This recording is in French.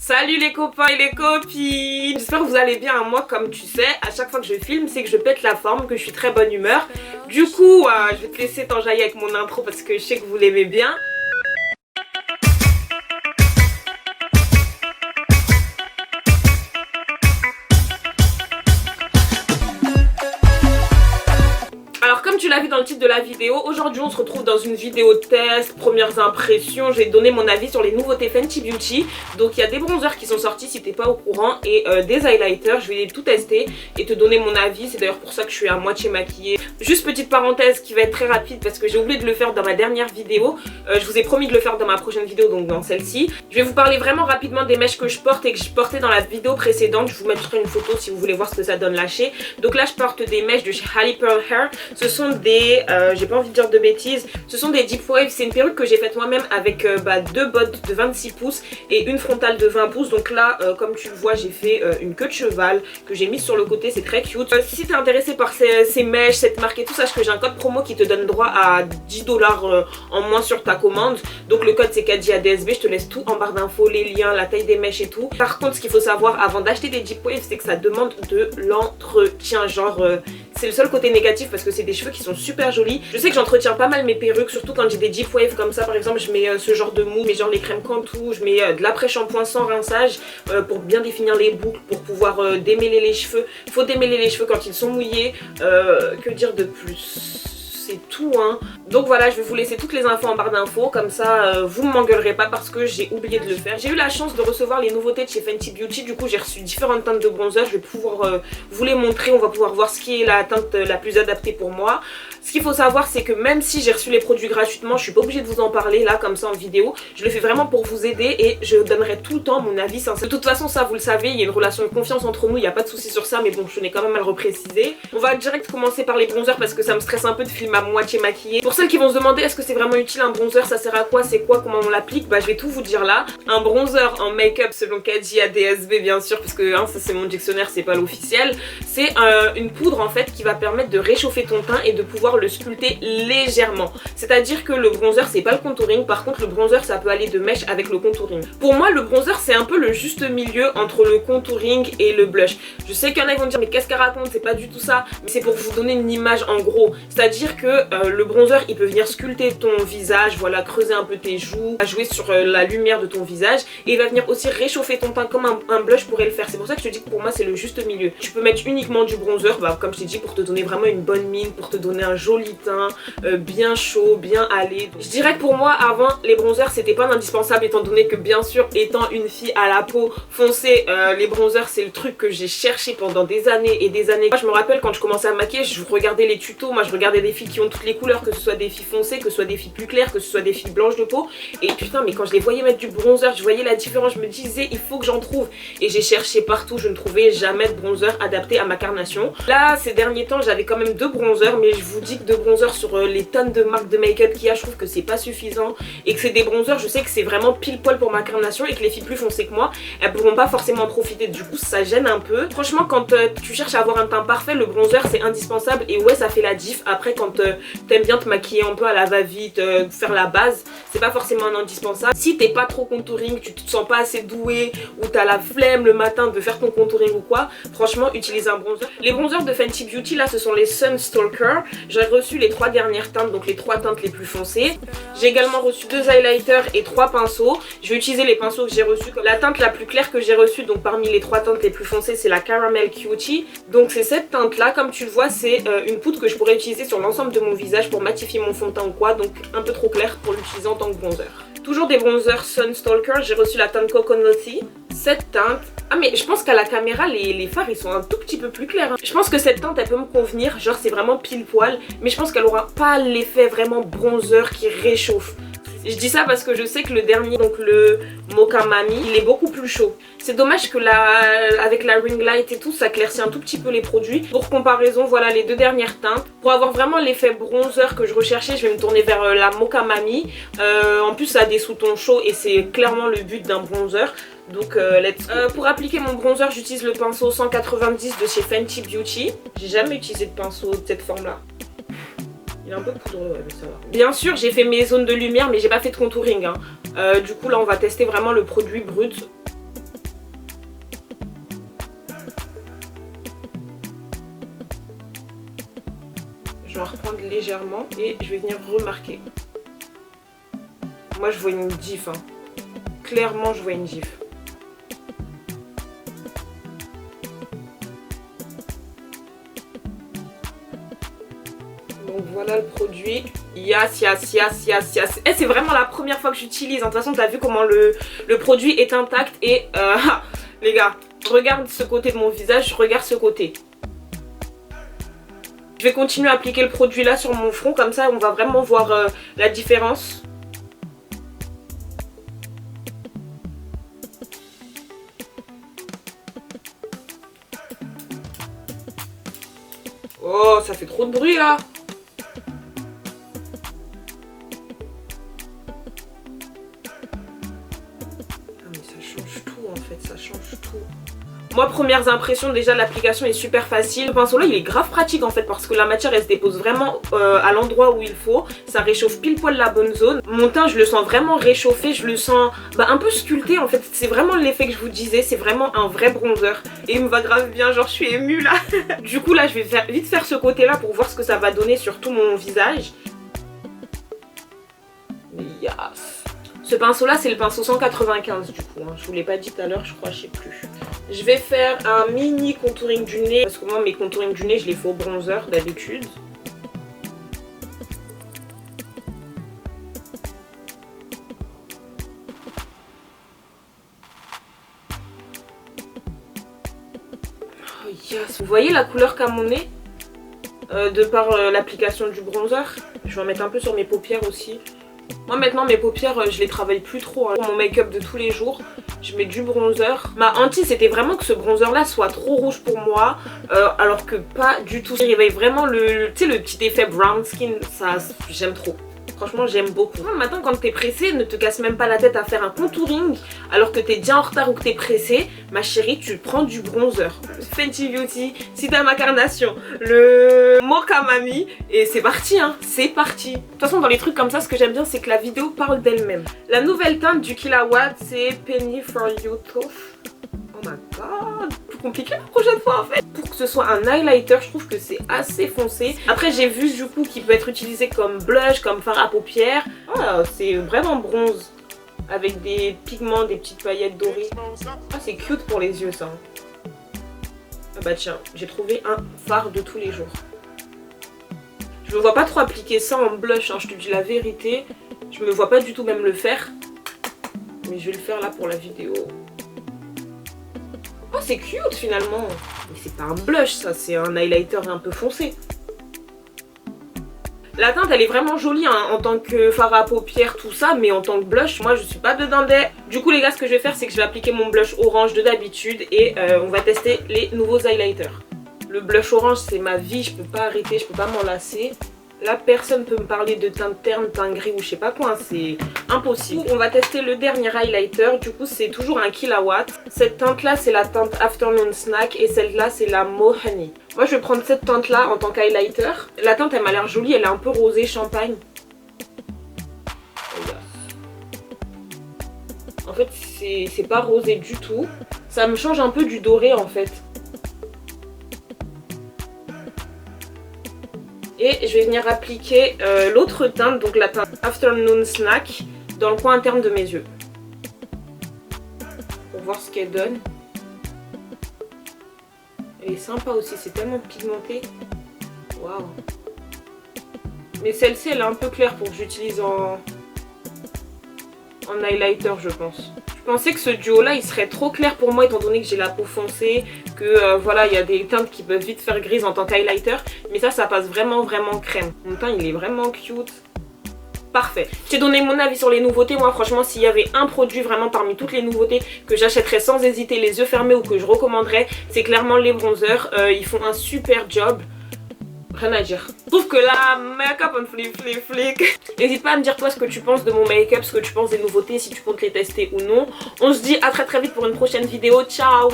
Salut les copains et les copines. J'espère que vous allez bien. Moi, comme tu sais, à chaque fois que je filme, c'est que je pète la forme, que je suis très bonne humeur. Du coup, je vais te laisser t'enjailler avec mon intro parce que je sais que vous l'aimez bien. Alors comme tu l'as vu dans le titre de la vidéo, aujourd'hui on se retrouve dans une vidéo test, premières impressions. Je vais donner mon avis sur les nouveautés Fenty Beauty. Donc il y a des bronzers qui sont sortis si t'es pas au courant et des highlighters. Je vais tout tester et te donner mon avis. C'est d'ailleurs pour ça que je suis à moitié maquillée. Juste petite parenthèse qui va être très rapide parce que j'ai oublié de le faire dans ma dernière vidéo. Je vous ai promis de le faire dans ma prochaine vidéo, donc dans celle-ci. Je vais vous parler vraiment rapidement des mèches que je porte et que je portais dans la vidéo précédente. Je vous mettrai une photo si vous voulez voir ce que ça donne lâché. Donc là je porte des mèches de chez Halle Pearl Hair. Ce sont des, j'ai pas envie de dire de bêtises, ce sont des deep wave. C'est une perruque que j'ai faite moi-même avec deux bottes de 26 pouces et une frontale de 20 pouces. Donc là, comme tu le vois, j'ai fait une queue de cheval que j'ai mise sur le côté, c'est très cute. Si t'es intéressé par ces mèches, cette marque et tout, sache que j'ai un code promo qui te donne droit à 10 $ en moins sur ta commande. Donc le code c'est KADJADSB, je te laisse tout en barre d'infos, les liens, la taille des mèches et tout. Par contre, ce qu'il faut savoir avant d'acheter des deep wave, c'est que ça demande de l'entretien. Genre, c'est le seul côté négatif parce que c'est des cheveux qui sont super jolis. Je sais que j'entretiens pas mal mes perruques, surtout quand j'ai des deep wave comme ça. Par exemple, je mets ce genre de mousse, mais genre les crèmes Cantu, je mets de l'après-shampoing sans rinçage pour bien définir les boucles, pour pouvoir démêler les cheveux. Il faut démêler les cheveux quand ils sont mouillés. Que dire de plus? C'est tout hein. Donc voilà, je vais vous laisser toutes les infos en barre d'infos, comme ça vous ne m'engueulerez pas parce que j'ai oublié de le faire. J'ai eu la chance de recevoir les nouveautés de chez Fenty Beauty, du coup j'ai reçu différentes teintes de bronzer. Je vais pouvoir vous les montrer, on va pouvoir voir ce qui est la teinte la plus adaptée pour moi. Ce qu'il faut savoir, c'est que même si j'ai reçu les produits gratuitement, je suis pas obligée de vous en parler là comme ça en vidéo. Je le fais vraiment pour vous aider et je donnerai tout le temps mon avis sincère. De toute façon ça vous le savez, il y a une relation de confiance entre nous, il n'y a pas de souci sur ça, mais bon je tenais quand même à le repréciser. On va direct commencer par les bronzers parce que ça me stresse un peu de filmer à moitié maquillée. Pour celles qui vont se demander est-ce que c'est vraiment utile un bronzer, ça sert à quoi, c'est quoi, comment on l'applique, bah je vais tout vous dire là. Un bronzer en make-up selon KADJADSB bien sûr, parce que hein, ça c'est mon dictionnaire, c'est pas l'officiel. C'est une poudre en fait qui va permettre de réchauffer ton teint et de pouvoir le sculpter légèrement. C'est-à-dire que le bronzer c'est pas le contouring, par contre le bronzer ça peut aller de mèche avec le contouring. Pour moi le bronzer c'est un peu le juste milieu entre le contouring et le blush. Je sais qu'il y en a qui vont dire mais qu'est-ce qu'elle raconte, c'est pas du tout ça, mais c'est pour vous donner une image en gros. C'est-à-dire que le bronzer il peut venir sculpter ton visage, voilà, creuser un peu tes joues, jouer sur la lumière de ton visage, et il va venir aussi réchauffer ton teint comme un blush pourrait le faire. C'est pour ça que je te dis que pour moi c'est le juste milieu. Tu peux mettre uniquement du bronzer, bah, comme je t'ai dit, pour te donner vraiment une bonne mine, pour te donner un joli teint, bien chaud, bien allé. Je dirais que pour moi avant les bronzers c'était pas indispensable, étant donné que bien sûr étant une fille à la peau foncée, les bronzers c'est le truc que j'ai cherché pendant des années et des années. Moi je me rappelle quand je commençais à maquiller, je regardais les tutos, moi je regardais des filles qui ont toutes les couleurs, que ce soit des filles foncées, que ce soit des filles plus claires, que ce soit des filles blanches de peau, et putain mais quand je les voyais mettre du bronzer, je voyais la différence, je me disais il faut que j'en trouve, et j'ai cherché partout, je ne trouvais jamais de bronzer adapté à ma carnation. Là ces derniers temps j'avais quand même 2 bronzers, mais je vous dis que 2 bronzers sur les tonnes de marques de make-up qu'il y a, je trouve que c'est pas suffisant, et que c'est des bronzers, je sais que c'est vraiment pile poil pour ma carnation, et que les filles plus foncées que moi elles pourront pas forcément en profiter, du coup ça gêne un peu. Franchement quand tu cherches à avoir un teint parfait, le bronzer c'est indispensable, et ouais ça fait la diff. Après quand t'aimes bien te maquiller un peu à la va-vite, faire la base, c'est pas forcément un indispensable. Si t'es pas trop contouring, tu te sens pas assez doué, ou t'as la flemme le matin de faire ton contouring ou quoi, franchement utilise un bronzer. Les bronzers de Fenty Beauty là ce sont les Sunstalker. J'ai reçu les 3 dernières teintes, donc les 3 teintes les plus foncées. J'ai également reçu 2 highlighters et 3 pinceaux. Je vais utiliser les pinceaux que j'ai reçus. La teinte la plus claire que j'ai reçue, donc parmi les 3 teintes les plus foncées, c'est la Caramel Cutie. Donc c'est cette teinte là, comme tu le vois c'est une poudre que je pourrais utiliser sur l'ensemble de mon visage pour matifier mon fond de teint ou quoi, donc un peu trop clair pour l'utiliser en tant que bronzer. Toujours des bronzers Sunstalker, j'ai reçu la teinte Coconutty. Cette teinte, ah mais je pense qu'à la caméra les fards ils sont un tout petit peu plus clairs hein. Je pense que cette teinte elle peut me convenir, genre c'est vraiment pile poil, mais je pense qu'elle aura pas l'effet vraiment bronzer qui réchauffe. Je dis ça parce que je sais que le dernier, donc le Mocha Mami, il est beaucoup plus chaud. C'est dommage que avec la ring light et tout, ça éclaircit un tout petit peu les produits. Pour comparaison, voilà les 2 dernières teintes. Pour avoir vraiment l'effet bronzer que je recherchais, je vais me tourner vers la Mocha Mami. En plus, ça a des sous-tons chauds et c'est clairement le but d'un bronzer. Donc let's go. Pour appliquer mon bronzer, j'utilise le pinceau 190 de chez Fenty Beauty. J'ai jamais utilisé de pinceau de cette forme là. Il est un peu poudreux, ouais, mais ça va. Bien sûr, j'ai fait mes zones de lumière, mais j'ai pas fait de contouring. Hein. Du coup, là, on va tester vraiment le produit brut. vais en reprendre légèrement et je vais venir remarquer. Moi je vois une diff, hein. Clairement je vois une diff. Donc voilà le produit. Yes. Et c'est vraiment la première fois que j'utilise. De toute façon, t'as vu comment le produit est intact. Et les gars, regarde ce côté de mon visage, regarde ce côté. Je vais continuer à appliquer le produit là sur mon front. Comme ça, on va vraiment voir la différence. Oh, ça fait trop de bruit là. Ça change tout. Moi, premières impressions, déjà l'application est super facile. Le pinceau là il est grave pratique en fait parce que la matière elle se dépose vraiment à l'endroit où il faut. Ça réchauffe pile poil la bonne zone. Mon teint je le sens vraiment réchauffé, je le sens un peu sculpté en fait. C'est vraiment l'effet que je vous disais, c'est vraiment un vrai bronzer. Et il me va grave bien, genre je suis émue là. Du coup là je vais vite faire ce côté là pour voir ce que ça va donner sur tout mon visage. Yes. Ce pinceau là c'est le pinceau 195 du coup, hein. Je vous l'ai pas dit tout à l'heure je crois, je sais plus. Je vais faire un mini contouring du nez parce que moi mes contouring du nez je les fais au bronzer d'habitude. Oh yes. Vous voyez la couleur qu'a mon nez de par l'application du bronzer. Je vais en mettre un peu sur mes paupières aussi. Moi maintenant mes paupières je les travaille plus trop, hein. Pour mon make-up de tous les jours je mets du bronzer. Ma hantise c'était vraiment que ce bronzer là soit trop rouge pour moi alors que pas du tout. Il réveille vraiment le petit effet brown skin, ça j'aime trop. Franchement j'aime beaucoup. Maintenant quand t'es pressée, ne te casse même pas la tête à faire un contouring alors que t'es déjà en retard ou que t'es pressée. Ma chérie, tu prends du bronzer. Fenty Beauty, Sita Macarnation, le Mocha Mami et c'est parti hein, c'est parti. De toute façon dans les trucs comme ça ce que j'aime bien c'est que la vidéo parle d'elle-même. La nouvelle teinte du Killawatt c'est Penny for You Tooth. Oh my god, plus compliqué la prochaine fois en fait. Pour que ce soit un highlighter, je trouve que c'est assez foncé. Après j'ai vu du coup qu'il peut être utilisé comme blush, comme fard à paupières. Ah, c'est vraiment bronze. Avec des pigments, des petites paillettes dorées. Ah c'est cute pour les yeux ça. Ah bah tiens, j'ai trouvé un fard de tous les jours. Je me vois pas trop appliquer ça en blush, hein, je te dis la vérité. Je me vois pas du tout même le faire. Mais je vais le faire là pour la vidéo. Oh c'est cute finalement. Mais c'est pas un blush ça, c'est un highlighter un peu foncé. La teinte elle est vraiment jolie hein, en tant que fard à paupières tout ça, mais en tant que blush moi je suis pas dedans des. Du coup les gars ce que je vais faire c'est que je vais appliquer mon blush orange de d'habitude et on va tester les nouveaux highlighters. Le blush orange c'est ma vie, je peux pas arrêter, je peux pas m'en lasser. Là personne peut me parler de teinte terne, teint gris ou je sais pas quoi, hein, c'est impossible. On va tester le dernier highlighter, du coup c'est toujours un Killawatt. Cette teinte là c'est la teinte Afternoon Snack et celle-là c'est la Mo Honey. Moi je vais prendre cette teinte là en tant qu'highlighter. La teinte elle m'a l'air jolie, elle est un peu rosée champagne. En fait c'est pas rosé du tout, ça me change un peu du doré en fait. Et je vais venir appliquer l'autre teinte, donc la teinte Afternoon Snack, dans le coin interne de mes yeux. Pour voir ce qu'elle donne. Elle est sympa aussi, c'est tellement pigmenté. Waouh. Mais celle-ci, elle est un peu claire pour que j'utilise en highlighter, je pense. Je pensais que ce duo-là, il serait trop clair pour moi étant donné que j'ai la peau foncée, que voilà, il y a des teintes qui peuvent vite faire grise en tant qu'highlighter. Mais ça passe vraiment crème. Mon teint, il est vraiment cute. Parfait. J'ai donné mon avis sur les nouveautés. Moi, franchement, s'il y avait un produit vraiment parmi toutes les nouveautés que j'achèterais sans hésiter, les yeux fermés ou que je recommanderais, c'est clairement les bronzers. Ils font un super job. Rien à dire. Je trouve que la make-up on flic. N'hésite pas à me dire toi ce que tu penses de mon make-up, ce que tu penses des nouveautés, si tu comptes les tester ou non. On se dit à très vite pour une prochaine vidéo. Ciao.